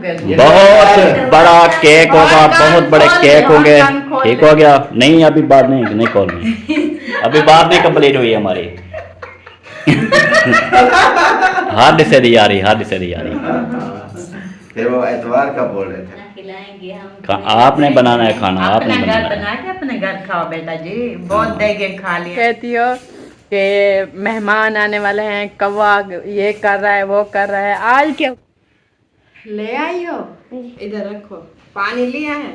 बहुत बड़ा केक होगा, बहुत बड़े केक होंगे। ठीक हो गया? नहीं अभी बात नहीं खोलनी, अभी बात नहीं कंप्लीट हुई हमारी। हद से दी आ रही, हद से दी आ रही। फिर वो एतवार का बोल रहे थे। खिलाएंगे हम। आपने बनाना है खाना, आपने अपने घर बनाना बना है। के अपने घर खाओ बेटा जी, बहुत देगे खा लिया। कहती हो कि मेहमान आने वाले हैं, कौवा ये कर रहा है वो कर रहा है। आज क्या ले आई हो? इधर रखो। पानी लिया है?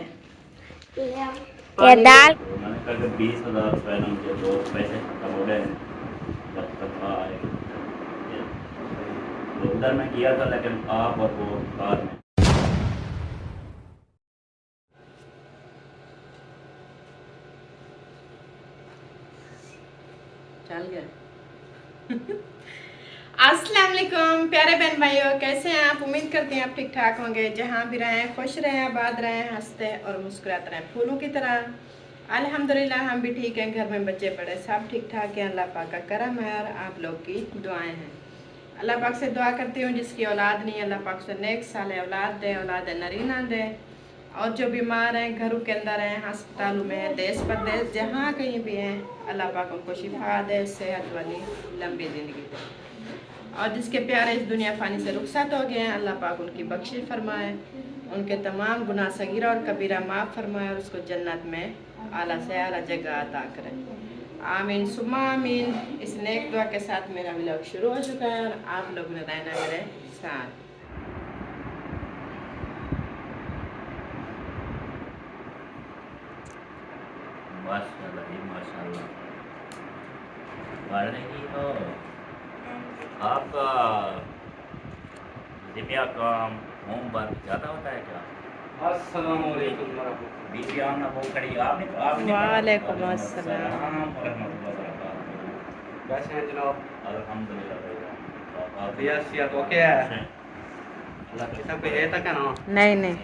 क्या दाल? तो मैंने कहा कि 20,000 रुपये ना मुझे दो, पैसे खत्म हो गए जब तक आए। तो उधर मैं किया था, लेकिन आप और वो बाद में। चल गया। अस्सलाम वालेकुम प्यारे बहन भाइयों, कैसे हैं आप? उम्मीद करते हैं आप ठीक ठाक होंगे। जहाँ भी रहें खुश रहें, आबाद रहें, हंसते और मुस्कुराते रहें फूलों की तरह। अल्हम्दुलिल्लाह हम भी ठीक हैं, घर में बच्चे बड़े सब ठीक ठाक हैं। अल्लाह पाक का करम है और आप लोग की दुआएं हैं। अल्लाह पाक से दुआ करती हूँ जिसकी औलाद नहीं, अल्लाह पाक से नेक साले औलाद दे, औलाद नरीना दे। और जो बीमार हैं, घरों के अंदर हैं, अस्पतालों में हैं, देश परदेश जहाँ कहीं भी हैं, अल्लाह पाक उनको शिफा दे, सेहत वाली लंबी ज़िंदगी दे। और जिसके प्यारे इस दुनिया फ़ानी से रुखसत हो गए हैं, अल्लाह पाक उनकी बख्शिश फरमाए, उनके तमाम गुनाह सगीरा और कबीरा माफ़ फरमाए और उसको जन्नत में आला से आला जगह अता करें। आमीन सुम्मा आमीन। इस नेक दुआ के साथ मेरा व्लॉग शुरू हो चुका है और आप लोगों ने रहना मेरे साथ। माशाल्लाह जी माशाल्लाह। वालेकुम तो आपका जिमिया काम होमवर्क ज़्यादा होता है क्या? अस्सलाम वालेकुम वरहमतुल्लाह। बीवी आमना बहुत खड़ी, आपने वालेकुम अस्सलाम। कैसे हैं जनाब? अल्हम्दुलिल्लाह भाई। रियासत ओके है? सब कोई है तक है ना? नहीं नहीं,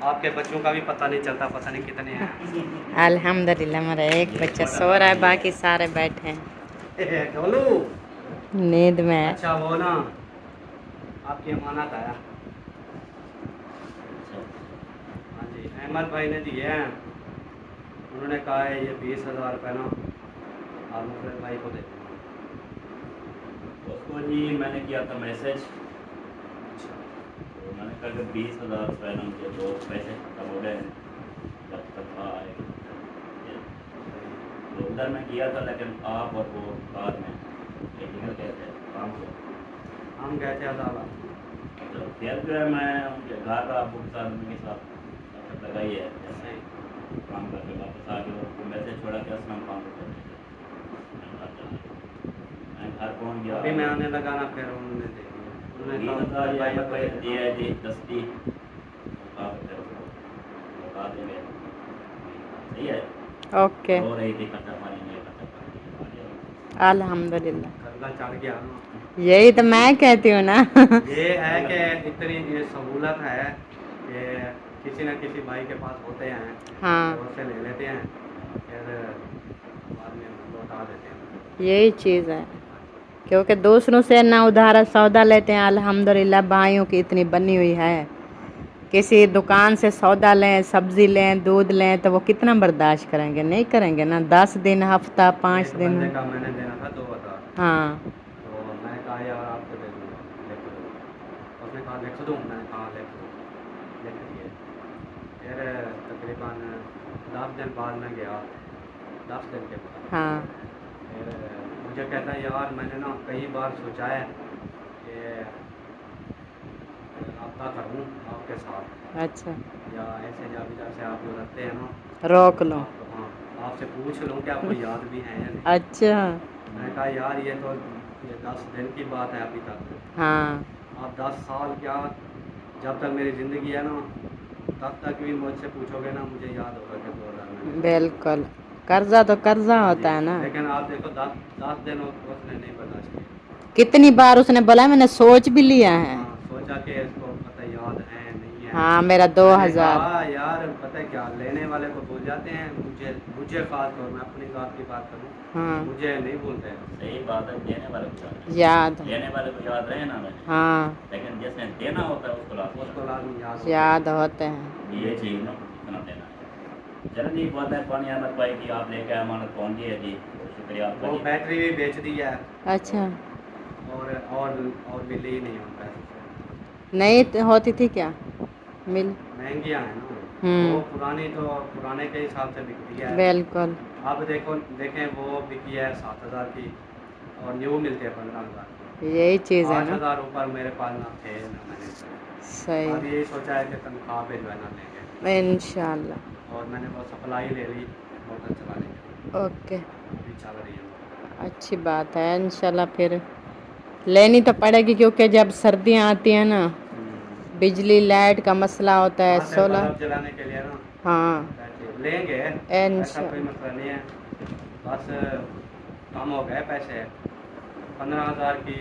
आपके बच्चों का भी पता नहीं चलता, पता नहीं कितने हैं। अल्हम्दुलिल्लाह मेरा एक बच्चा सो रहा है, बाकी सारे बैठे हैं ढोलू नींद में। अच्छा वो ना आपकी अमानत आया। हाँ जी, अहमद भाई ने दिए हैं। उन्होंने कहा है ये 20,000 रुपये ना आप मुफरत भाई को दे देना। उसको जी मैंने किया था मैसेज, तो मैंने कहा कि 20,000 रुपये ना मुझे दो, पैसे खत्म हो गए जब तक आए। तो उधर मैं किया था, लेकिन आप और वो बाद में निकल गए थे काम से। हम गए थे अदालत। तो फिर जो है मैं उनके घर का भुगतान उनके साथ लगाई है, जैसे काम करके वापस आ गया। उनको मैसेज छोड़ा कि असलम काम करते थे। मैं घर पहुँच गया। अभी मैं आने लगा ना, फिर उन्होंने दे दिया। उन्होंने कहा भाई को दे देना। दिया जी 10 बता देंगे। सही है। ओके हो रही थी खट्टा पानी में, खट्टा पानी। अल्हम्दुलिल्लाह। कर्जा चढ़ गया ना। यही तो मैं कहती हूँ ना। ये है कि इतनी ये सहूलत है कि किसी न किसी भाई के पास होते हैं, हाँ। तो उससे ले लेते हैं, फिर बाद में लौटा देते हैं। यही चीज़ है, क्योंकि दूसरों से ना उधार सौदा लेते हैं। अल्हम्दुलिल्लाह भाइयों की इतनी बनी हुई है। किसी दुकान से सौदा लें, सब्ज़ी लें, दूध लें, तो वो कितना बर्दाश्त करेंगे? नहीं करेंगे ना। 10 दिन, हफ्ता, 5 एक दिन। बंदे का मैंने देना था 2,000, हाँ तो मैंने कहा यार आपको दे दूँगा, लिख दो। उसने कहा लिख दूँ? मैंने कहा लिख दो, लिख दिए। फिर तकरीबन 10 दिन बाद मैं गया, 10 दिन के बाद। हाँ फिर मुझे कहता है यार मैंने ना कई बार सोचा है कि रब्ता करूँ आपके साथ, अच्छा, या ऐसे जब जैसे आप गुजरते हैं ना, रोक लो। आप हाँ आपसे पूछ लूँ कि आपको याद भी है या नहीं। अच्छा मैंने कहा यार ये तो ये 10 दिन की बात है अभी तक। हाँ आप 10 साल क्या, जब तक मेरी ज़िंदगी है ना तब तक भी मुझसे पूछोगे ना, मुझे याद होगा कि 2000 में। बिल्कुल, कर्जा तो कर्जा होता है ना। लेकिन आप देखो 10 दिन उसने नहीं बर्दाश्त किया। कितनी बार उसने बोला, मैंने सोच भी लिया है। हाँ सोचा कि इसको पता याद है नहीं हैं। हाँ मेरा मैंने 2000। कहा, यार पता है क्या, लेने वाले को भूल जाते हैं, मुझे खास तौर, मैं अपनी बात की बात करूँ, हाँ मुझे नहीं भूलते। सही बात है, देने वाले को याद रहे। याद है। लेने वाले को याद रहे ना भाई, हाँ लेकिन जिसने देना होता है उसको लास्ट उसको लाजमी याद होता है। याद होते हैं। ये चीज़ ना कितना देना है। चलो जी, बहुत है पानी अहमद भाई की आप लेकर अमानत पहुँच गई है जी, बहुत शुक्रिया आपका वो जी। बैटरी भी बेच दी है, अच्छा और बिल ही नहीं होता है। नहीं होती थी क्या मिल? महंगियाँ हैं ना वो, हम्म तो पुराने के हिसाब से बिकती है। बिल्कुल अब देखें वो बिकी है 7,000 की, और न्यू मिलते हैं 15,000 की। यही चीज़ है ना। 8,000 ऊपर मेरे पास ना थे ना मैंने करे। अब सही यही सोचा है कि तनख्वाह पे भिजवाना लेंगे, इंशाल्लाह। और मैंने वो सप्लाई ले ली, मोटर चलाने की ओके अभी चल रही है। अच्छी बात है। इंशाल्लाह फिर लेनी तो पड़ेगी क्योंकि जब सर्दियाँ आती हैं ना बिजली लाइट का मसला होता है। हाँ, से सोलह बल्ब जलाने के लिए ना हाँ बैटरी लेंगे, ऐसा कोई इंशाल्लाह। मसला नहीं है। बस कम हो गए पैसे, 15,000 की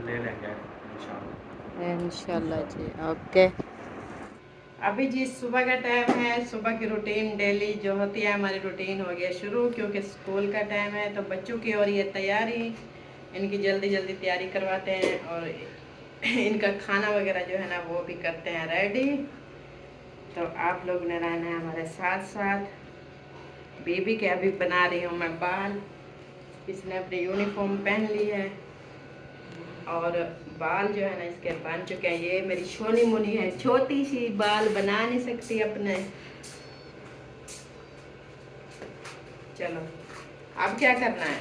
ले लेंगे इंशाल्लाह। इंशाल्लाह जी ओके। अभी जी सुबह का टाइम है, सुबह की रूटीन डेली जो होती है हमारी रूटीन हो गया शुरू, क्योंकि स्कूल का टाइम है तो बच्चों की और ये तैयारी, इनकी जल्दी जल्दी तैयारी करवाते हैं और इनका खाना वगैरह जो है ना वो भी करते हैं रेडी। तो आप लोग ने रहना है हमारे साथ साथ। बेबी के अभी बना रही हूँ मैं बाल, इसने अपनी यूनिफॉर्म पहन ली है और बाल जो है ना इसके बन चुके हैं। ये मेरी छोनी मुनी है, छोटी सी, बाल बना नहीं सकती अपने। चलो अब क्या करना है?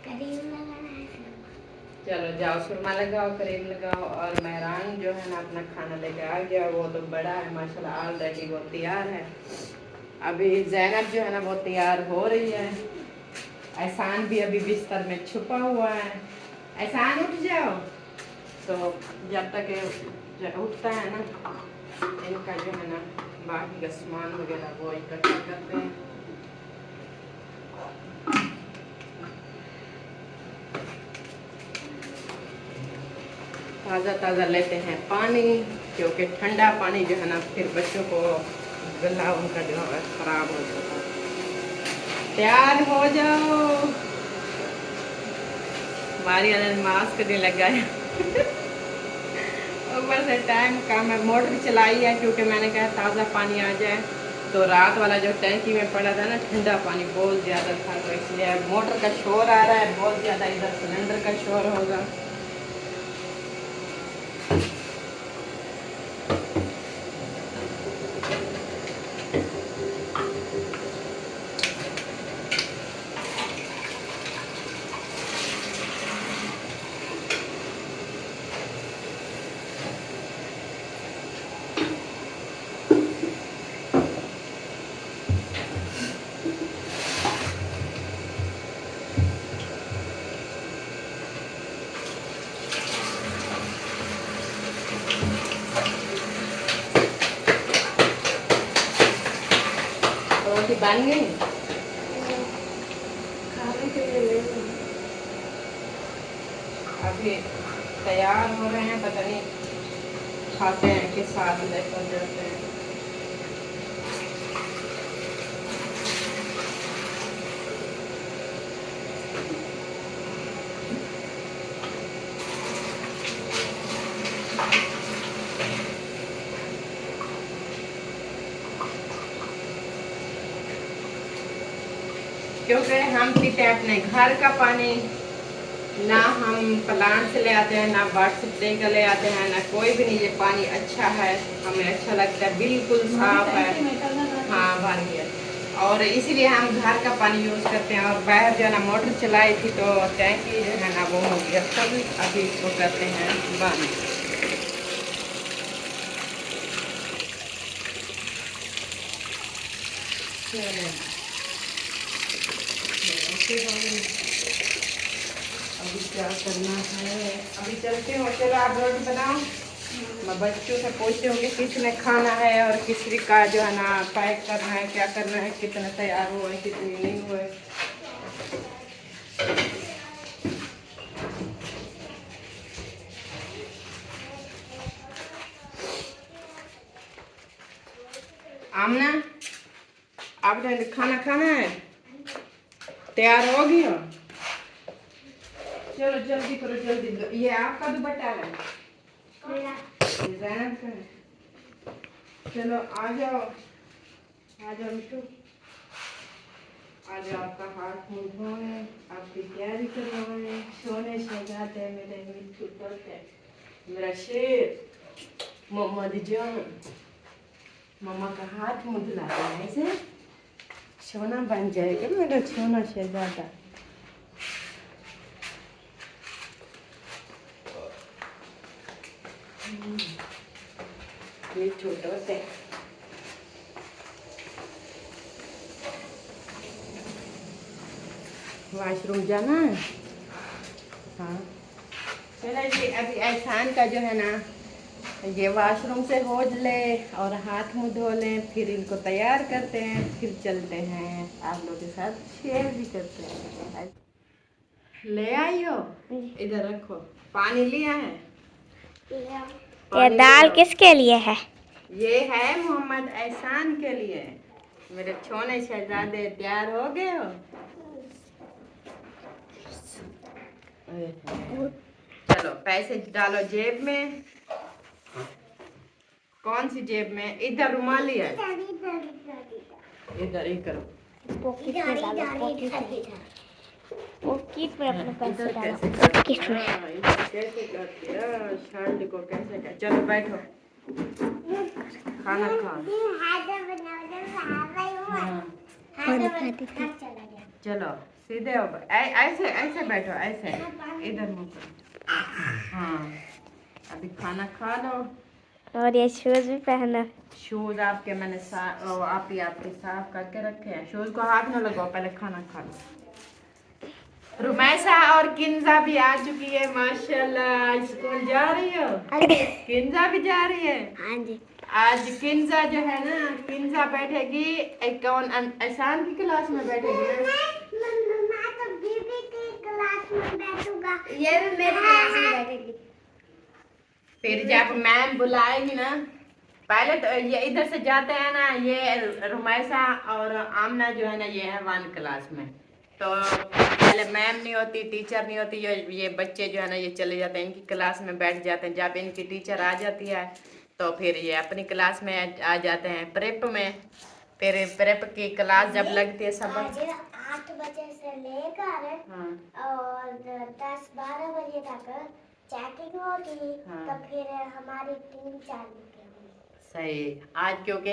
करीम लगाना है फिर। चलो जाओ सुरमा लगाओ, क्रीम लगाओ, और मेहरान जो है ना अपना खाना लेके आ गया। वो तो बड़ा है माशाल्लाह, ऑलरेडी वो तैयार है। अभी जैनब जो है ना वो तैयार हो रही है। एहसान भी अभी बिस्तर में छुपा हुआ है। एहसान उठ जाओ। तो जब तक ये उठता है ना, इनका जो है ना बाकी का सामान वगैरह वो इकट्ठा करते हैं। ताज़ा ताज़ा लेते हैं पानी, क्योंकि ठंडा पानी जो है ना फिर बच्चों को गला उनका जो है ख़राब हो जाता है। तैयार हो जाओ। मारिया ने मास्क नहीं लगाया ऊपर से टाइम कम है, मोटर चलाई है क्योंकि मैंने कहा ताज़ा पानी आ जाए। तो रात वाला जो टैंकी में पड़ा था ना ठंडा पानी बहुत ज़्यादा था, तो इसलिए मोटर का शोर आ रहा है बहुत ज़्यादा, इधर सिलेंडर का शोर होगा। रोटी बन गई? खाने के लिए ले लो। अभी तैयार हो रहे हैं, पता नहीं खाते हैं कि साथ लेकर जाते हैं। क्योंकि हम पीते हैं अपने घर का पानी, ना हम प्लांट से ले आते हैं, ना बाट से लेकर ले आते हैं, ना कोई भी नहीं। ये पानी अच्छा है, हमें अच्छा लगता है, बिल्कुल साफ है। हाँ भर गया, और इसीलिए हम घर का पानी यूज़ करते हैं। और बाहर जो है ना मोटर चलाई थी तो टैंकी जो है ना वो हो गया, तब अभी इसको करते हैं बंद। अभी क्या करना है? अभी चलते हो, चलो आप रोटी बनाओ। मैं बच्चों से पूछती हूँ कि किसने खाना है और किसी का जो है ना पैक करना है, क्या करना है, कितने तैयार हुए कितने नहीं हुए। आमना आपने खाना खाना है? तैयार हो गई हो? चलो जल्दी करो जल्दी। ये आपका दुपट्टा है? ये ज़ैनब का है। चलो आ जाओ मिठू, आ जाओ। आपका हाथ मुंह धोए, आपकी तैयारी करवाए। सोने शहजादे मेरे मिठू तोते, मेरा शेर मोहम्मद जान। मम्मा का हाथ मुंह धुलाते हैं ऐसे सोना बन जाएगा मेरा सोना शहजादा। ये छोटे होते हैं। वॉशरूम जाना है? हाँ चलो जी, अभी एहसान का जो है ना, ये वॉशरूम से हो ले और हाथ मुंह धो लें, फिर इनको तैयार करते हैं, फिर चलते हैं आप लोगों के साथ शेयर भी करते हैं। ले आई हो? इधर रखो। पानी लिया है? ये दाल किसके लिए है? ये है मोहम्मद एहसान के लिए। मेरे छोने शहजादे तैयार हो गए हो? चलो पैसे डालो जेब में। कौन सी जेब में? इधर रुमाल लिया है? इधर ही करो। पॉकेट में डालो, पॉकेट में अपने पैसे इधर डालो, कैसे पॉकेट में। इधर कैसे करती है? शर्ट को कैसे कर? चलो बैठो, खाना खा। चलो सीधे हो, ऐसे ऐसे बैठो, ऐसे इधर मुंह करो। हाँ अभी खाना खा लो। और ये शूज भी पहना। शूज आपके मैंने आपके साफ करके रखे हैं। शूज को हाथ न लगाओ, पहले खाना खा लो। रुमैसा और किंजा भी आ चुकी है माशाल्लाह। स्कूल जा रही हो? किंजा भी जा रही है? हाँ जी। आज किंजा जो है ना, किंजा बैठेगी कौन एहसान की क्लास में बैठेगी ना? मैं तो बीबी की क्लास में बैठूंगा। ये भी मेरी क्लास में बैठेगी। फिर जब मैम बुलाएगी ना, पहले तो ये इधर से जाते हैं ना, ये रुमैसा और आमना जो है ना, ये है 1 क्लास में। तो पहले मैम नहीं होती, टीचर नहीं होती, ये बच्चे जो है ना, ये चले जाते हैं, इनकी क्लास में बैठ जाते हैं। जब इनकी टीचर आ जाती है तो फिर ये अपनी क्लास में आ जाते हैं, प्रेप में। फिर प्रेप की क्लास जब लगती है सबक 8 बजे से लेकर और 10-12 बजे तक चेकिंग होगी। तो फिर हमारी टीम चालू होगी। सही। आज क्योंकि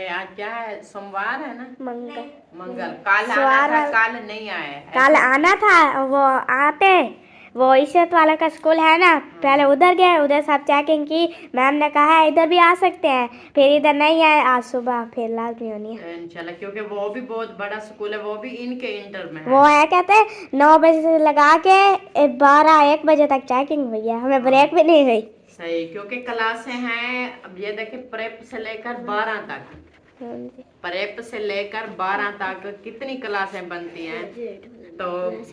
आज क्या है, सोमवार है ना? मंगल। कल सोमवार आना था, कल नहीं आए। कल आना था, वो आते वो इज्जत वाला का स्कूल है ना, पहले उधर गए, उधर सब चेकिंग की। मैम ने कहा है इधर भी आ सकते हैं, फिर इधर नहीं आए। आज सुबह फिर लाजमी होनी है इंशाल्लाह, क्योंकि वो भी बहुत बड़ा स्कूल है, वो भी इनके इंटर में है। वो है कहते हैं 9 बजे से लगा के 12-1 बजे तक चेकिंग हुई है, हमें ब्रेक भी नहीं हुई। सही, क्योंकि क्लासें हैं। अब ये देखिए, प्रेप से लेकर 12 तक, प्रेप से लेकर 12 तक कितनी क्लासें बनती हैं? तो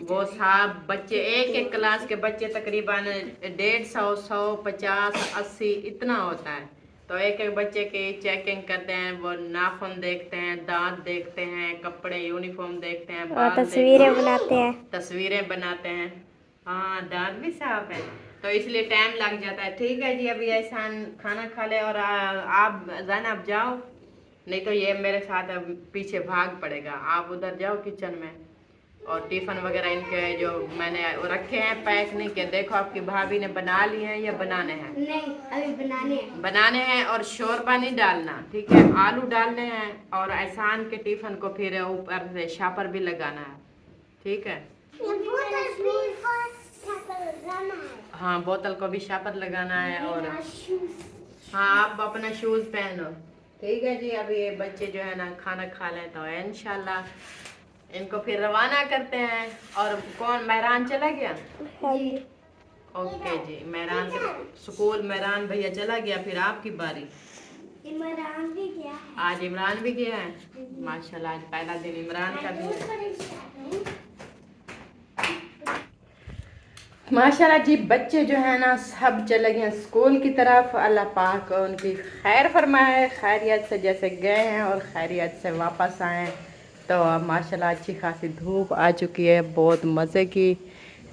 वो सब बच्चे, एक क्लास के बच्चे तकरीबन 150, 150, 80 इतना होता है। तो एक बच्चे की चेकिंग करते हैं, वो नाखून देखते हैं, दांत देखते हैं, कपड़े यूनिफॉर्म देखते हैं, बाल तस्वीरें बनाते हैं। तस्वीरें बनाते हैं। हाँ दांत भी साफ है, तो इसलिए टाइम लग जाता है। ठीक है जी, अभी एहसान खाना खा ले और आप ज़ैनब जाओ, नहीं तो ये मेरे साथ पीछे भाग पड़ेगा। आप उधर जाओ किचन में, और टिफ़िन वगैरह इनके जो मैंने वो रखे हैं पैक नहीं किए। देखो आपकी भाभी ने बना लिए हैं या बनाने हैं? नहीं, अभी बनाने हैं। और शोरबा नहीं डालना, ठीक है? आलू डालने हैं, और एहसान के टिफ़िन को फिर ऊपर से शापर भी लगाना है, ठीक है? हाँ बोतल को भी शापर लगाना है। और हाँ आप अपना शूज़ पहनो, ठीक है जी। अभी ये बच्चे जो है ना खाना खा लें तो इंशाल्लाह इनको फिर रवाना करते हैं। और कौन, मेहरान चला गया? ओके जी, मेहरान स्कूल मेहरान भैया चला गया, फिर आपकी बारी। इमरान भी गया है। आज इमरान भी गया है, माशाल्लाह। आज पहला दिन इमरान का भी है। माशाल्लाह जी, बच्चे जो है ना सब चले गए स्कूल की तरफ। अल्लाह पाक उनकी खैर फरमाए, खैरियत से जैसे गए हैं और खैरियत से वापस आए। तो माशाल्लाह अच्छी खासी धूप आ चुकी है, बहुत मज़े की।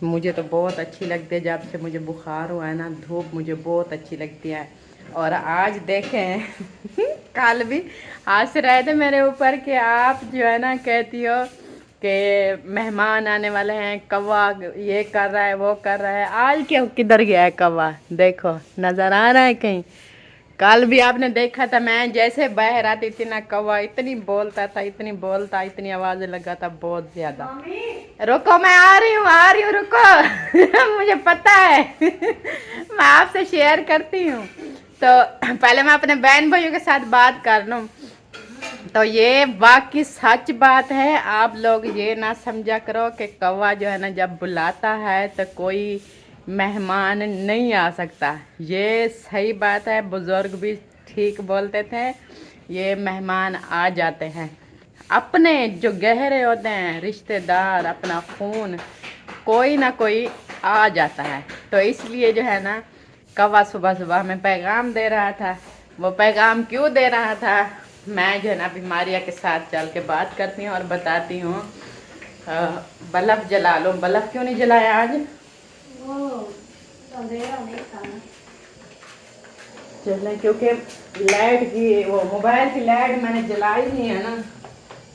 मुझे तो बहुत अच्छी लगती है, जब से मुझे बुखार हुआ है ना धूप मुझे बहुत अच्छी लगती है। और आज देखें कल भी हंस रहे थे मेरे ऊपर कि आप जो है ना कहती हो कि मेहमान आने वाले हैं, कौवा ये कर रहा है वो कर रहा है। आज क्या किधर गया है कौवा? देखो नज़र आ रहा है कहीं? कल भी आपने देखा था, मैं जैसे बाहर आती थी ना कौवा इतनी बोलता था, इतनी बोलता, इतनी आवाज़ें लगाता बहुत ज़्यादा। रुको मैं आ रही हूँ रुको मुझे पता है मैं आपसे शेयर करती हूँ। तो पहले मैं अपने बहन भाइयों के साथ बात कर लूँ। तो ये वाकई सच बात है, आप लोग ये ना समझा करो कि कौवा जो है ना जब बुलाता है तो कोई मेहमान नहीं आ सकता। ये सही बात है, बुज़ुर्ग भी ठीक बोलते थे, ये मेहमान आ जाते हैं। अपने जो गहरे होते हैं रिश्तेदार, अपना खून, कोई ना कोई आ जाता है। तो इसलिए जो है ना कौवा सुबह सुबह हमें पैगाम दे रहा था। वो पैगाम क्यों दे रहा था, मैं जो है ना अभी मारिया के साथ चल के बात करती हूँ और बताती हूँ। बल्ब जला लो। बल्ब क्यों नहीं जलाया आज? चले क्योंकि लाइट की वो मोबाइल की लाइट मैंने जलाई नहीं है ना,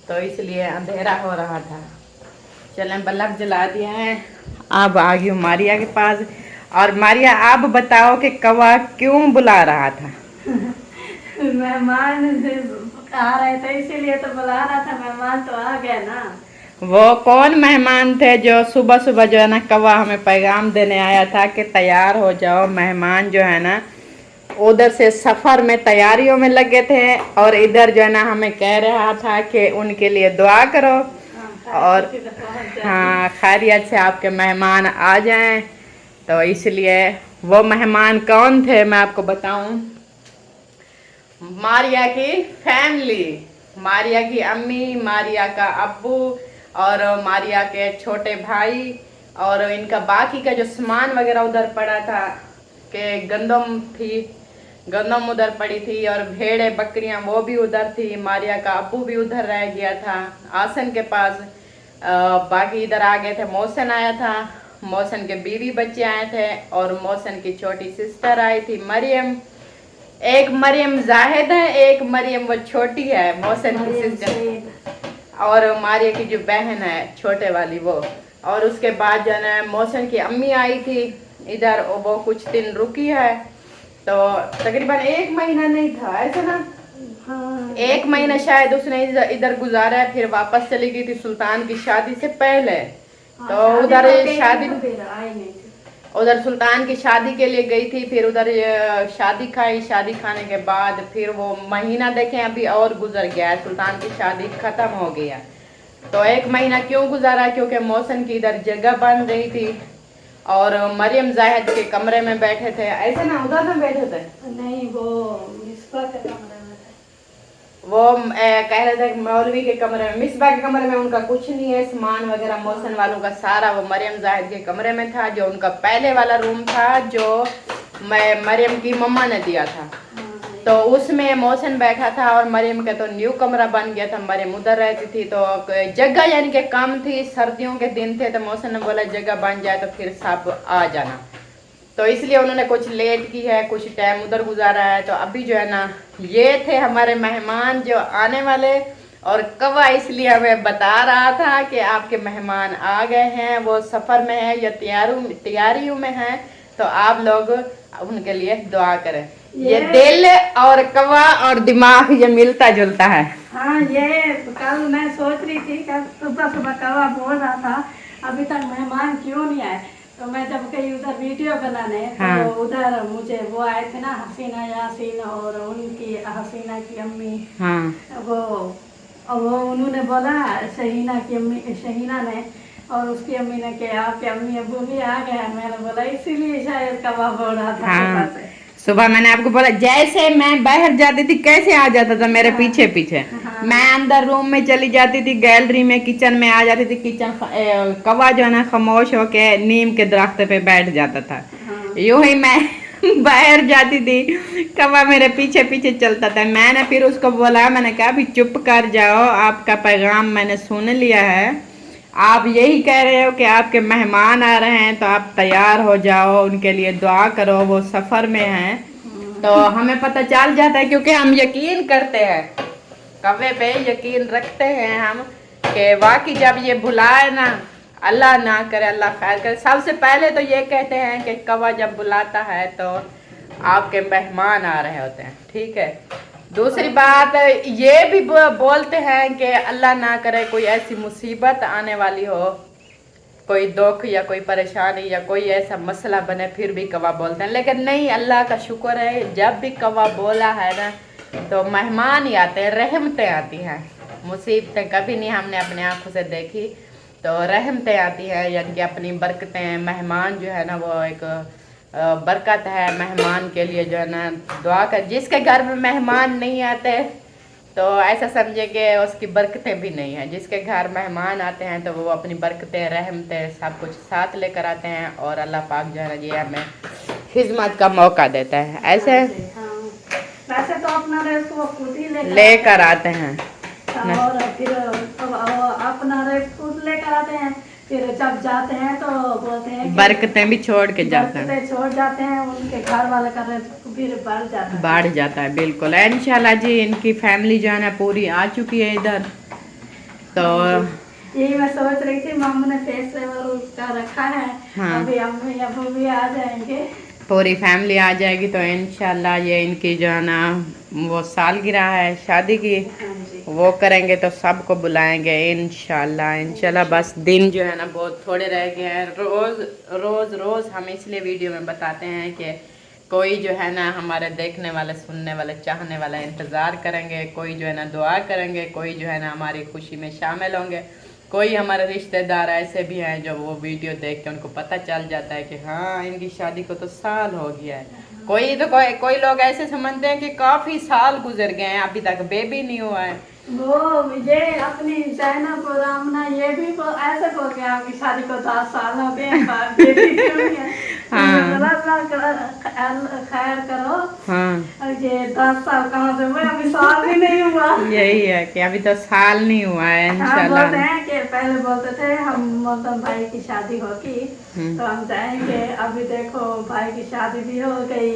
तो इसलिए अंधेरा हो रहा था। चलें बल्ब जला दिया है। अब आ गई हूँ मारिया के पास। और मारिया आप बताओ कि कौवा क्यों बुला रहा था? मेहमान आ रहे थे इसीलिए तो बुला रहा था। मेहमान तो आ गए ना। वो कौन मेहमान थे जो सुबह सुबह जो है ना कौवा हमें पैगाम देने आया था कि तैयार हो जाओ? मेहमान जो है ना उधर से सफ़र में तैयारियों में लगे थे और इधर जो है ना हमें कह रहा था कि उनके लिए दुआ करो और हाँ खैरियत से आपके मेहमान आ जाएं। तो इसलिए वो मेहमान कौन थे मैं आपको बताऊं। मारिया की फैमिली, मारिया की अम्मी, मारिया का अब्बू और मारिया के छोटे भाई और इनका बाकी का जो सामान वगैरह उधर पड़ा था कि गंदम थी, गंदम उधर पड़ी थी और भेड़े बकरियां वो भी उधर थी। मारिया का अब्बू भी उधर रह गया था आसन के पास। बाकी इधर आ गए थे, मौसन आया था, मौसन के बीवी बच्चे आए थे और मौसन की छोटी सिस्टर आई थी मरियम। एक मरियम जाहिद है, एक मरियम वो छोटी है मौसन की सिस्टर, और मारिया की जो बहन है छोटे वाली वो। और उसके बाद जो है ना मौसन की अम्मी आई थी इधर, वो कुछ दिन रुकी है। तो तकरीबन 1 महीना नहीं था ऐसा ना? हाँ, 1 महीना शायद उसने इधर गुजारा है, फिर वापस चली गई थी सुल्तान की शादी से पहले। तो उधर शादी, उधर सुल्तान की शादी के लिए गई थी, फिर उधर शादी खाई। शादी खाने के बाद फिर वो महीना देखें अभी और गुजर गया है, सुल्तान की शादी खत्म हो गया। तो 1 महीना क्यों गुजारा? क्योंकि मौसम की इधर जगह बन रही थी और मरियम जाहिद के कमरे में बैठे थे ऐसे ना, उधर में बैठे थे नहीं, वो मिसबा के कमरे में थे। वो कह रहे थे मौलवी के कमरे में। मिसबा के कमरे में उनका कुछ नहीं है, सामान वगैरह मौसन वालों का सारा वो मरियम जाहिद के कमरे में था, जो उनका पहले वाला रूम था जो मरियम की मम्मा ने दिया था। तो उसमें मौसन बैठा था और मरियम का तो न्यू कमरा बन गया था, मरियम उधर रहती थी। तो जगह यानी कि कम थी, सर्दियों के दिन थे, तो मौसन ने बोला जगह बन जाए तो फिर सब आ जाना। तो इसलिए उन्होंने कुछ लेट की है, कुछ टाइम उधर गुजारा है। तो अभी जो है ना ये थे हमारे मेहमान जो आने वाले। और कौवा इसलिए हमें बता रहा था कि आपके मेहमान आ गए हैं, वो सफ़र में है या तैयारियों में है, तो आप लोग उनके लिए दुआ करें। ये दिल और कौवा और दिमाग ये मिलता जुलता है। हाँ, ये कल मैं सोच रही थी कि सुबह सुबह कौवा बोल रहा था अभी तक मेहमान क्यों नहीं आए। तो मैं जब गई उधर वीडियो बनाने, तो उधर मुझे वो आए थे ना हसीना यासीन और उनकी हसीना की अम्मी। वो उन्होंने बोला शहीना की अम्मी, शहीना ने और उसकी अम्मी ने कि आपके अम्मी अबू भी आ गए। मैंने बोला इसीलिए शायद कौवा बोल रहा था। सुबह मैंने आपको बोला जैसे मैं बाहर जाती थी कैसे आ जाता था मेरे पीछे पीछे। मैं अंदर रूम में चली जाती थी, गैलरी में, किचन में आ जाती थी। किचन कौवा जो है ना खामोश होके नीम के दरख्त पे बैठ जाता था। यूं ही मैं बाहर जाती थी, कौवा मेरे पीछे पीछे चलता था। मैंने फिर उसको बोला, मैंने कहा अभी चुप कर जाओ, आपका पैगाम मैंने सुन लिया है। आप यही कह रहे हो कि आपके मेहमान आ रहे हैं तो आप तैयार हो जाओ, उनके लिए दुआ करो, वो सफ़र में हैं। तो हमें पता चल जाता है क्योंकि हम यकीन करते हैं, कौवे पे यकीन रखते हैं हम कि वाकई जब ये बुलाए ना, अल्लाह ना करे, अल्लाह खैर करे। सबसे पहले तो ये कहते हैं कि कौवा जब बुलाता है तो आपके मेहमान आ रहे होते हैं, ठीक है। दूसरी बात ये भी बोलते हैं कि अल्लाह ना करे कोई ऐसी मुसीबत आने वाली हो, कोई दुख या कोई परेशानी या कोई ऐसा मसला बने, फिर भी कौवा बोलते हैं। लेकिन नहीं, अल्लाह का शुक्र है, जब भी कौवा बोला है ना तो मेहमान ही आते हैं, रहमतें आती हैं। मुसीबतें कभी नहीं हमने अपने आँखों से देखी, तो रहमतें आती हैं, यानी कि अपनी बरकतें। मेहमान जो है ना वो एक बरकत है मेहमान के लिए, जो है ना दुआ कर। जिसके घर में मेहमान नहीं आते तो ऐसा समझे कि उसकी बरकतें भी नहीं है। जिसके घर मेहमान आते हैं तो वो अपनी बरकतें, रहमतें सब कुछ साथ लेकर आते हैं, और अल्लाह पाक जो है ना ये हमें खिदमत का मौका देता है। ऐसे वैसे तो अपना रेस्ट वो खुद ही लेकर आते हैं, और फिर अपना रेस्ट खुद लेकर आते हैं। फिर जब जाते हैं तो बोलते हैं कि बरकतें भी छोड़ के जाते हैं, बरकतें छोड़ जाते हैं, उनके घर वाले का रेस्ट फिर बढ़ जाता है, बढ़ जाता है। बिल्कुल इंशाल्लाह जी, इनकी फैमिली जो है ना पूरी आ चुकी है इधर। तो यही मैं सोच रही थी, मामू ने फेस लेवल का रखा है। हाँ। अभी अम्मी अबू भी आ जाएंगे, पूरी फैमिली आ जाएगी तो इंशाल्लाह ये इनकी जो है ना वो सालगिरह है शादी की, हाँ जी। वो करेंगे तो सबको बुलाएंगे इंशाल्लाह। इंशाल्लाह बस दिन जो है ना बहुत थोड़े रह गए हैं। रोज़ हम इसलिए वीडियो में बताते हैं कि कोई जो है ना हमारे देखने वाले, सुनने वाले, चाहने वाले इंतज़ार करेंगे, कोई जो है ना दुआ करेंगे, कोई जो है ना हमारी खुशी में शामिल होंगे। कोई हमारे रिश्तेदार ऐसे भी हैं जो वो वीडियो देख के उनको पता चल जाता है कि हाँ इनकी शादी को तो साल हो गया है। कोई लोग ऐसे समझते हैं कि काफ़ी साल गुजर गए हैं, अभी तक बेबी नहीं हुआ है। वो ये अपनी जैनब और आमना ये भी ऐसे बोल के आपकी शादी को 10 साल हो गए हैं, बेबी क्यों नहीं है? हाँ। खैर करो। हाँ, और ये 10 साल कहाँ से हुए, अभी साल भी नहीं हुआ। यही है कि अभी तो साल नहीं हुआ है हाँ, इंशाल्लाह। बोलते हैं कि पहले बोलते थे हम मौसम भाई की शादी होगी तो हम जाएंगे। अभी देखो भाई की शादी भी हो गई,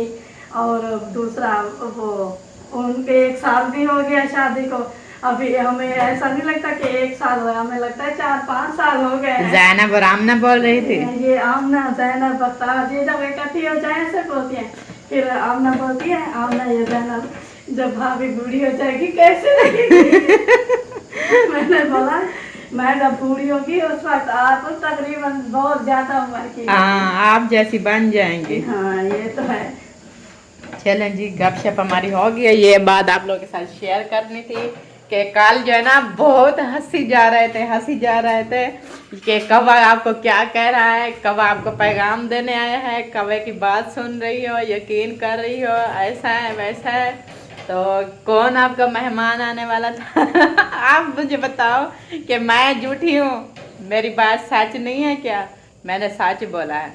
और दूसरा वो उनके 1 साल भी हो गया शादी को। अभी हमें ऐसा नहीं लगता कि 1 साल हुआ, हमें लगता है 4-5 साल हो गए हैं। जैनब और आमना बोल रही थी, ये आमना जैनब बख्तार ये जब इकट्ठी हो जाए ऐसे बोलती हैं। फिर आमना बोलती है, आमना ये जैनब जब भाभी बूढ़ी हो जाएगी कैसे लगेगी? मैंने बोला मैं जब बूढ़ी होगी उस वक्त आप तो तकरीबन बहुत ज्यादा उम्र की। हाँ आप जैसी बन जाएंगी। हाँ ये तो है। चलें जी, गपशप हमारी हो गई है। ये बात आप लोगों के साथ शेयर करनी थी कि कल जो है ना बहुत हंसी जा रहे थे कि कौवा आपको क्या कह रहा है, कौवा आपको पैगाम देने आया है, कौवे की बात सुन रही हो, यकीन कर रही हो, ऐसा है वैसा है। तो कौन आपका मेहमान आने वाला था? आप मुझे बताओ कि मैं झूठी हूँ, मेरी बात सच नहीं है क्या? मैंने सच बोला है।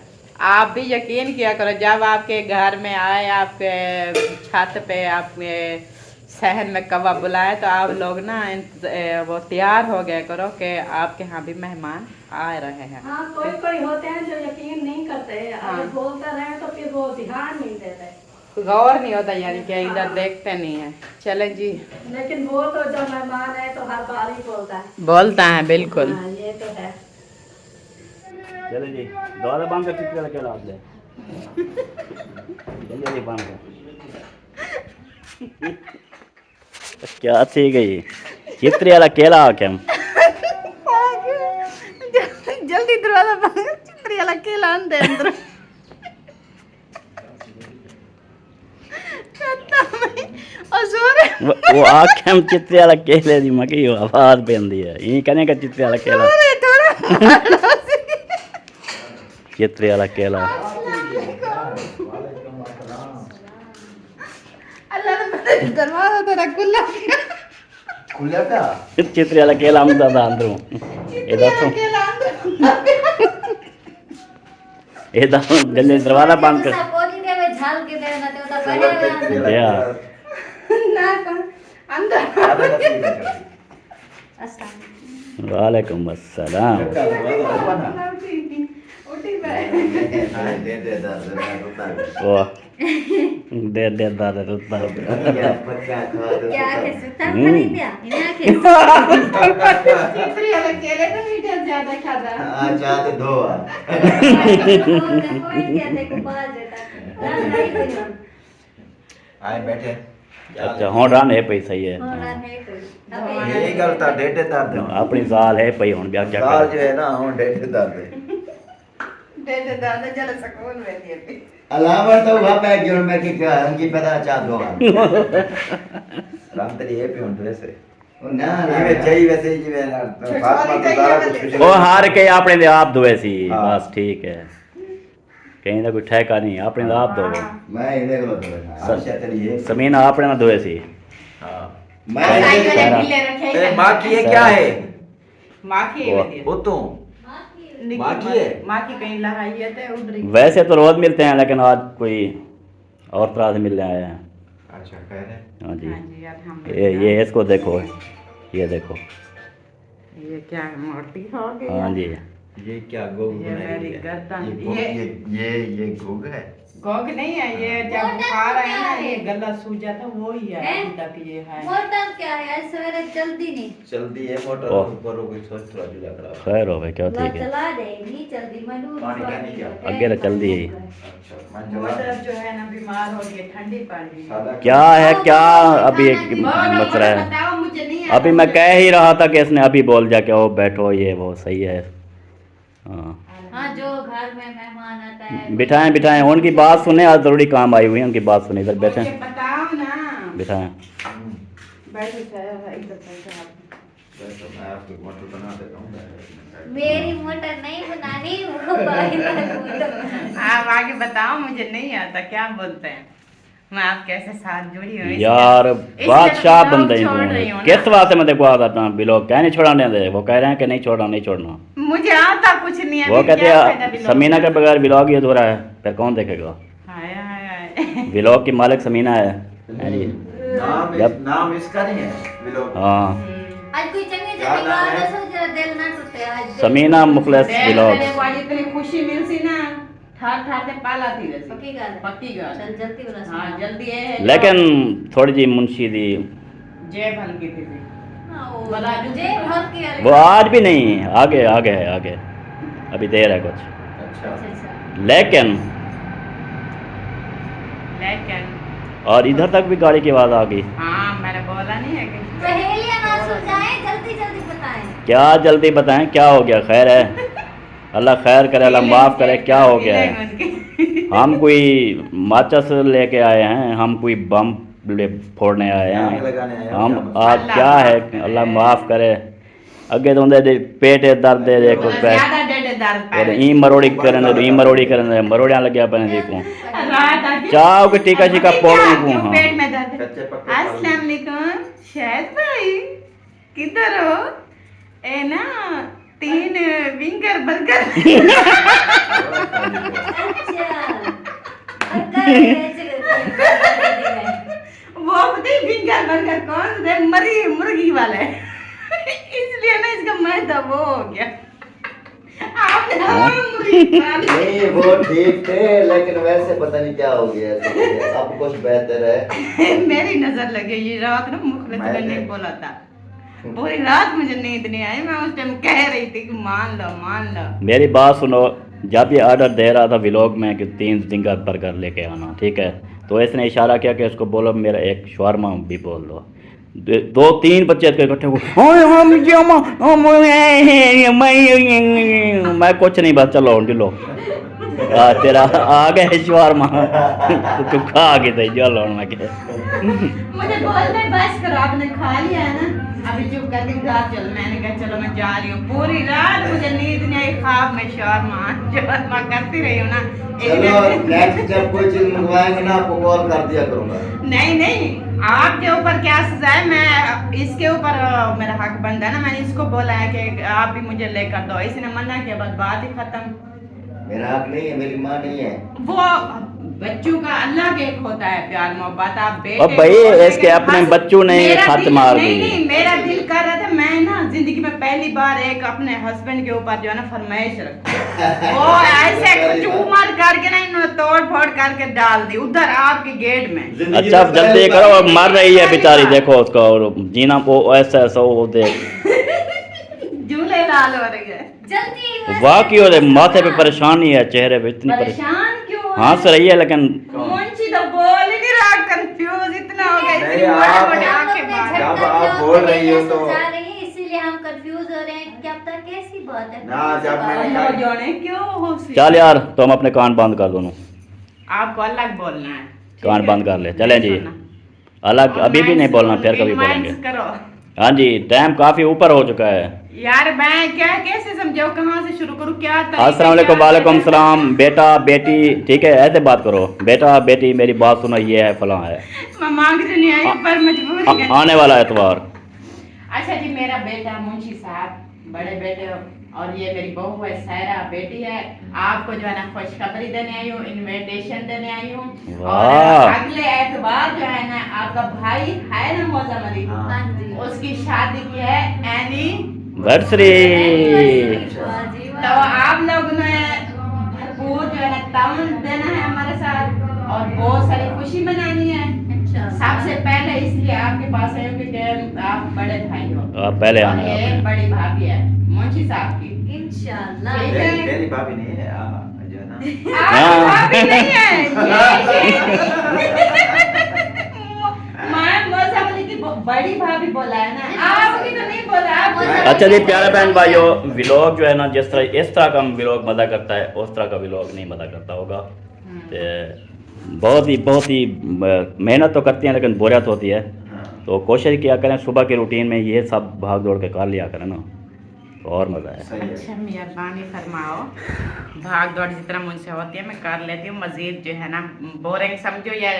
आप भी यकीन किया करो, जब आपके घर में आए, आपके छत पे, आपके शहर में कौवा बुलाए तो आप लोग ना वो तैयार हो गया करो कि आपके यहाँ भी मेहमान आ रहे हैं। हाँ कोई होते हैं जो यकीन नहीं करते, अगर बोलते रहे तो फिर वो ध्यान नहीं देते, गौर नहीं होता, यानी कि इधर देखते नहीं है। चलें जी, लेकिन वो तो जब मेहमान है तो हर बार ही बोलता है बिल्कुल। हाँ, ये तो है। चले जी, दोबारा बांध कर चित्र लगे आप ले जल्दी बांध कर। क्या थी गई चित्र वाला केला क्या? जल्दी दरवाजा बंद, चित्री वाला केला अंदर। वो आखे हम चित्र वाला केले दी मकी आवाज पेंदी है ये कहने का चित्र वाला केला चित्र वाला केला दरवाजा तेरा खुला खुला था चित्र वाला केला हम ज्यादा अंदरों ये दसो ये दसो जल्दी दरवाजा बंद कर या ना अंदर वालेकुम अस्सलाम उठी भाई दे दादा वाह दे दादा रुता बच्चा खा दो चित्री वाला केले का मीठा ज्यादा खाता हां चाहते दो आए बैठे अच्छा हुण रान है पई सही है ये गल ता डेटे दर्द अपनी जाल है पई हुण ब्याह क्या साल कर जो है ना हुन डेटे दर्द दे दादा जरा सुकून में दिए अलावा तो वहां पे जो मैं की हमकी पता चाह दो राम तेरी ये पे हुन वैसे ना ये चाहिए वैसे ही मैं फातिमा तो सारा कुछ ओ हार के अपने दे आप दुए सी हाँ। बस ठीक है कहीं ना कोई ठेका नहीं अपने दे आप दो मैं इन्हें को तो अच्छा चलिए समीना अपने ना दुए सी हां साई वाले सारा। ढीले रखे मां की ये क्या है माँ की वो- वो तो माँ की है माँ की कहीं लगाई है तो उधर ही वैसे तो रोज मिलते हैं लेकिन आज कोई और तरह से मिलने आए हैं अच्छा कह रहे हाँ जी हाँ जी अल्हम्दुलिल्लाह ये इसको देखो ये देखो ये क्या है मोटी हो गई हाँ जी ये क्या गोग ये बनाई मेरी है? गर्दन, ये गोग है गोग नहीं है ये जब बुखार है ना ये गला सूजा था वो ही है अभी तक ये है क्या है सवेरे जल्दी नहीं जल्दी है मोटर ओह। ऊपर कोई सोच थोड़ा जुड़ा करा खैर हो भाई क्या ठीक है चला दे नहीं जल्दी मनु पानी क्या नहीं क्या आगे तो चल दी अच्छा मैं मोटर जवाब जो है ना बीमार हो गई ठंडी पड़ गई सादा क्या है क्या अभी एक मसला है बताओ मुझे नहीं अभी मैं कह ही रहा था कि इसने अभी बोल जा के ओ बैठो ये वो सही है हाँ हाँ जो घर में मेहमान आता है बिठाएं बिठाएं उनकी बात सुने आज जरूरी काम आई हुई है उनकी बात सुने इधर बैठे मुझे बताओ ना बिठाएं बैठो इधर बैठो आप। तो मैं आपकी मोटर बना देता हूँ मेरी मोटर नहीं बनानी वो भाई आप आगे बताओ मुझे नहीं आता क्या बोलते हैं मैं आप कैसे साथ जुड़ी हूँ यार इसलिए बादशाह तो बंदे छोड़ रही हूँ ना। किस वास्ते मैं देखो आता बिलोग कह नहीं छोड़ाने दे वो कह रहे हैं कि नहीं छोड़ना नहीं छोड़ना मुझे आता कुछ नहीं है वो अभी कहते क्या फायदा हैं बिलोग समीना के बगैर बिलोग ही अधूरा है फिर कौन देखेगा हाय हाय हाय बिलोग की मालिक समीना है जी नाम इसका नहीं है बिलो हाँ आज कोई चंगे क्या जगह नाम है? गाना सो जरा दिल ना टूटे आज समीना मुखलिस बिलोग वाली इतनी खुशी मिलती ना ठार ठार से पाला थी वैसे पक्की गल है। पक्की गल चल जल्दी बना हाँ जल्दी है लेकिन थोड़ी जी मुंशी दी जय भल की थी बता दूं जे भर के वो आज भी नहीं आगे आगे है आगे अभी देर है कुछ अच्छा लेकिन लेकिन और इधर तक भी गाड़ी की आवाज आ गई हाँ मैंने बोला नहीं है कि पहेलियां ना सुलझाएं जल्दी जल्दी बताएं क्या जल्दी बताएं क्या हो गया खैर है अल्लाह खैर करे अल्लाह माफ करे क्या हो गया है हम कोई माचस लेके आए हैं हम कोई बम फोड़ने आए आग हैं लगाने आए हो हम क्या? आज क्या है अल्लाह माफ करे अगे तो उन्हें पेट दर्द है देखो पैर ज्यादा डेढ़ दर्द और ई मरोड़ी करने ई मरोड़ी करने मरोड़ियां लगे अपने देखो रात चाव के टीका शीका पोड़ने को क्यों हाँ पेट में दर्द कच्चे पक्के अस्सलाम वालेकुम शायद भाई किधर हो ए ना 3 विंगर बर्गर अच्छा वो पता है विंगर बर्गर कौन से मरी मुर्गी वाला है इसलिए ना इसका मैदा वो हो गया आपने हमारी मुर्गी खा ली। नहीं वो ठीक थे लेकिन वैसे पता नहीं क्या हो गया अब कुछ बेहतर है मेरी नजर लगी ये रात ना मुखलिस ने नहीं बोला था पूरी रात मुझे नींद नहीं आई मैं उस टाइम कह रही थी कि मान लो मेरी बात सुनो जब ये ऑर्डर दे रहा था व्लॉग में कि 3 जिंगर बर्गर लेके आना ठीक है तो इसने इशारा किया कि इसको बोलो मेरा एक शवारमा भी बोल दो 2-3 बच्चे इकट्ठे हो मैं कुछ नहीं बस चलो ढिलो तेरा आ गए शवारमा तू खा के दे चलो मैं मुझे बोलते बस करो आपने खा लिया है ना अभी चुप करके घर चल मैंने कहा चलो मैं जा रही हूँ पूरी रात मुझे नींद नहीं आई ख्वाब में शौरमा करती रही हूँ ना चलो नेक्स्ट जब कोई चीज मंगवाएंगे ना आपको कॉल कर दिया करूंगा नहीं आपके ऊपर क्या सजा है? मैं इसके ऊपर मेरा हक बनता है ना, मैंने इसको बोला है कि आप भी मुझे लेकर दो, इसने मना किया, बस बात ही खत्म। मेरा हक नहीं है, मेरी माँ नहीं है। वो बच्चों का अल्लाह के एक होता है प्यार मोहब्बत, आप बेटे अब भाई को इसके अपने हंस- बच्चों ने मेरा खत दिल- मार नहीं दी। नहीं, मेरा दिल कर रहा था मैं ना जिंदगी में पहली बार एक अपने हस्बैंड के ऊपर जो है ना फरमाइश रखूं। वो ऐसे चूमर करके ना इन्होंने तोड़ फोड़ करके डाल दी उधर आपके गेट में। अच्छा अब जल्दी करो, अब मर रही है बेचारी, देखो उसका और जीना वो ऐसा ऐसा वो देख झूले लाल हो रही है। जल्दी वाकई और माथे पे परेशानी है, चेहरे पे इतनी परेशान क्यों है? हंस रही है लेकिन मुंशी तो बोल ही नहीं रहा, कंफ्यूज इतना हो गया, इतनी नहीं, मोटे आप- मोटे हम आंखें लोग ने बाहर। जब झटका आप दिया, बोल तो रही हो ये तो- समझा रही है, इसीलिए हम कंफ्यूज हो रहे हैं। क्या पता कैसी बात है। ना, जब मैंने हो जोड़े क्यों हो सी- चल यार तुम अपने कान बंद कर दोनों, आपको अलग बोलना है, ठीक कान है? बंद कर ले, चलें जी। नहीं सुनना। अलग अभी भी नहीं बोलना, फिर कभी Invites बोलेंगे। करो हाँ जी टाइम काफी ऊपर हो चुका है। यार, मैं क्या कैसे समझाऊं, कहाँ से शुरू करूं, क्या अस्सलाम वालेकुम, वालेकुम सलाम, बेटा बेटी, ठीक है ऐसे बात करो, बेटा बेटी मेरी बात सुनो, ये है फलां है, मैं मांग रही नहीं आई पर मजबूरी है। आने वाला एतवार। अच्छा जी, मेरा बेटा मुंशी साहब, बड़े बेटे, और ये मेरी बहू है सायरा, बेटी है। आपको जो है ना खुशखबरी देने आई हूँ, इनविटेशन देने आई हूँ। और वाह। अगले एतवार जो है ना आपका भाई है ना मौजम अली, हाँ जी। उसकी शादी की है वर्सरी। वाह जी, वाह। तो आप लोग ने भरपूर जो है ना ताउन देना है हमारे साथ और बहुत सारी खुशी मनानी है। अच्छा। सबसे पहले इसलिए आपके पास है क्योंकि आप बड़े भाई हो आप पहले और आना है ये आपने। बड़ी भाभी है मुंशी साहब की। इंशाल्लाह। ठीक है। मेरी भाभी नहीं है, जो है ना। आप भाभी नहीं है मैं मौसम अली की बड़ी भाभी बोला है ना, आपकी तो नहीं बोला, आप बोला। अच्छा जी प्यारे बहन भाइयों, व्लॉग जो है ना जिस तरह इस तरह का व्लॉग मजा करता है उस तरह का व्लॉग नहीं मजा करता होगा। ते बहुत ही मेहनत तो करती हैं लेकिन बोरियत होती है, हाँ। तो कोशिश किया करें सुबह की रूटीन में ये सब भाग दौड़ के कर लिया करें ना, तो और मज़ा है। सही है। अच्छा मेहरबानी फरमाओ, भाग दौड़ जितना मुझसे होती है मैं कर लेती हूँ, मजीद जो है ना बोरिंग समझो या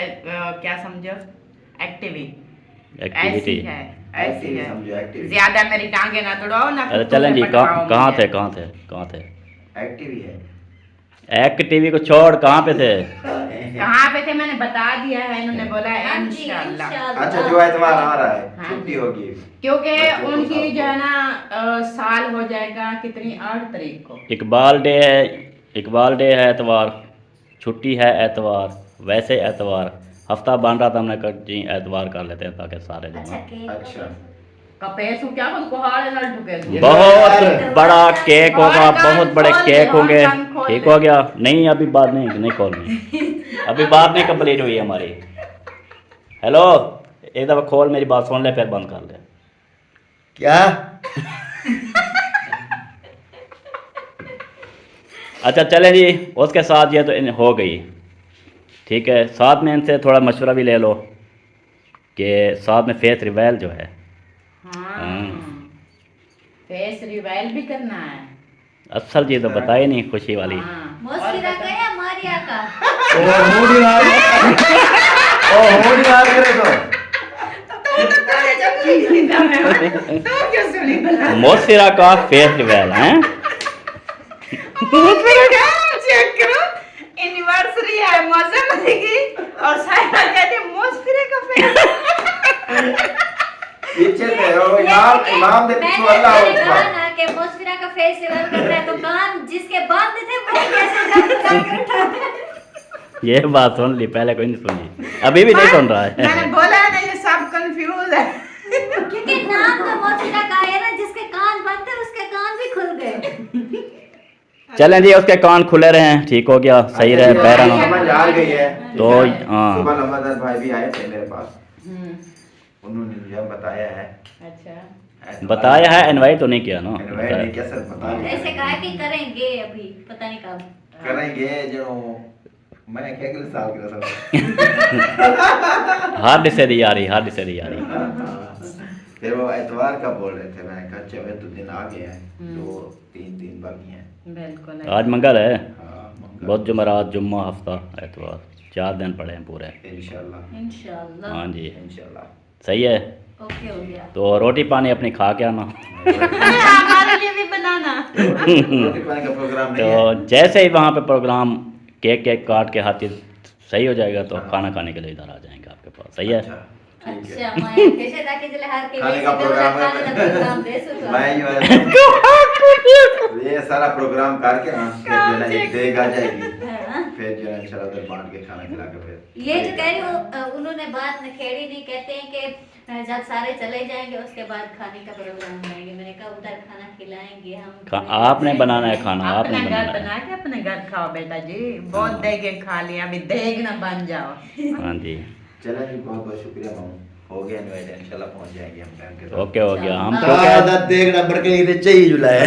क्या समझो, ऐसी एक्टिविटी। है, ऐसी Activity है। समझो, activity। ज्यादा मेरी टांगे ना तोड़ाओ ना। अरे कुत्तों चलें से जी, पटकाओ कहाँ मुझे। थे एक्टिव ही है। एक्टिवी को छोड़ कहाँ पे थे? कहाँ पे थे मैंने बता दिया है, इन्होंने बोला है हाँ जी, इंशाल्लाह। इंशाल्लाह। अच्छा जो एतवार आ रहा है हाँ। छुट्टी होगी। क्योंकि बच्चों को उनकी साथ जो है ना साल हो जाएगा कितनी 8 तारीख को। इकबाल डे है एतवार, छुट्टी है एतवार, वैसे एतवार हफ्ता बन रहा था, हमने कहा जी एतवार कर लेते हैं ताकि सारे जो अच्छा हैं। केक। अच्छा कपेसू क्या उनको हाल न ठुके। बहुत बड़ा केक होगा, बहुत बड़े केक होंगे। कान खोल ठीक ले। हो गया? नहीं अभी बात नहीं खोलनी, अभी बात नहीं कंप्लीट हुई हमारी। हेलो, एक दफ़ा खोल मेरी बात सुन ले फिर बंद कर ले। क्या? अच्छा चलें जी, उसके साथ ये तो हो गई, ठीक है। साथ में इनसे थोड़ा मशवरा भी ले लो कि साथ में फेस रिवेल जो है, हाँ, फेस रिवाइल भी करना है। असल चीज़ तो बताई नहीं खुशी वाली। हाँ, मौसीरा का या मारिया का? ओ मूड याद करे तो तो क्यों सुनी भला? मोसिरा का फेस रिवेल हैं। चेक करो, एनिवर्सरी है मौसम की और साइबर कहते हैं मोसफिरे का फेस। पीछे से ओ इमाम दे पीछे अल्लाह मैंने कहा अकबर। ना कि मौसीरा का फेस्टिवल कर रहा है तो कान जिसके बंद थे वो कैसे जाके उठाते? ये बात सुन ली, पहले कोई नहीं सुनी, अभी भी नहीं सुन रहा मैंने है। बोला है ना ये सब कंफ्यूज है। क्योंकि नाम तो मौसीरा का है ना, जिसके कान बंद थे उसके कान भी खुल गए। चलें जी, उसके कान खुले रहे, ठीक हो गया, सही रहे, पैरा ना। समझ आ गई है। तो हाँ सुबह नवाज़ भाई भी आए थे मेरे पास, उन्होंने मुझे बताया है। अच्छा, बताया है, इनवाइट तो नहीं किया ना। इनवाइट नहीं किया सर, बता ऐसे कहा कि करेंगे अभी पता नहीं कब। करेंगे जो मैं क्या अगले साल करा सब। हार्ड से दी आ रही, हार्ड से दी आ रही। फिर वो एतवार का बोल रहे थे, मैंने कहा चलो तो दिन आ गया है, 2-3 दिन बाकी हैं। बिल्कुल। आज मंगल है, हाँ, मंगल। बहुत जुमरात जुम्मा हफ्ता एतवार, 4 दिन पड़े हैं पूरे। इंशाल्लाह इंशाल्लाह। हाँ जी, इंशाल्लाह। सही है। ओके हो गया। तो रोटी पानी अपनी खा के आना। हमारे लिए भी बनाना। रोटी पानी का प्रोग्राम नहीं है। तो जैसे ही वहाँ पे प्रोग्राम केक केक काट के हाथी सही हो जाएगा तो खाना खाने के लिए इधर आ जाएंगे आपके पास। सही है। अच्छा, ठीक है। अच्छा मैं कैसे ताकि चले हर के खाने का प्रोग्राम है। खाने का प्रोग्राम दे सो मैं ये सारा प्रोग्राम करके ना फिर जो है ना एक देग आ जाएगी, फिर जो है इंशाल्लाह उधर बांट के खाना खिला के फिर ये जो कह रही हूँ उन्होंने बात नखेड़ी नहीं, कहते हैं कि जब सारे चले जाएंगे उसके बाद खाने का प्रोग्राम बनाएंगे। मैंने कहा उधर खाना खिलाएंगे हम। आपने बनाना है खाना, आपने अपना घर बनाना है। बना के अपने घर खाओ बेटा जी। बहुत देगे खा लिया, अभी देग ना बन जाओ। हाँ जी, चलो जी, बहुत बहुत शुक्रिया मामू, हो गया इनवाइट, इंशाल्लाह पहुंच जाएंगे हम टाइम के साथ। ओके हो गया। हम तो क्या दादा देग नंबर के लिए चाहिए जुलाए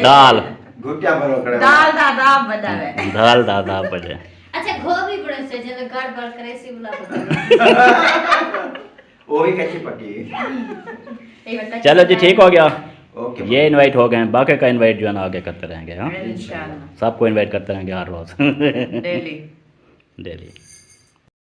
दाल घुटिया पर खड़े दाल दादा आप बतावे। दाल दादा बजे। अच्छा गोभी बड़े से जब गाड़ बाड़ करे सी बुला बता। वो भी कैसी पट्टी। चलो जी, ठीक हो गया। ओके, ये इनवाइट हो गए हैं, बाकी का इनवाइट जो है ना आगे करते रहेंगे। हाँ, इंशाल्लाह सबको इनवाइट करते रहेंगे हर रोज डेली। डेली।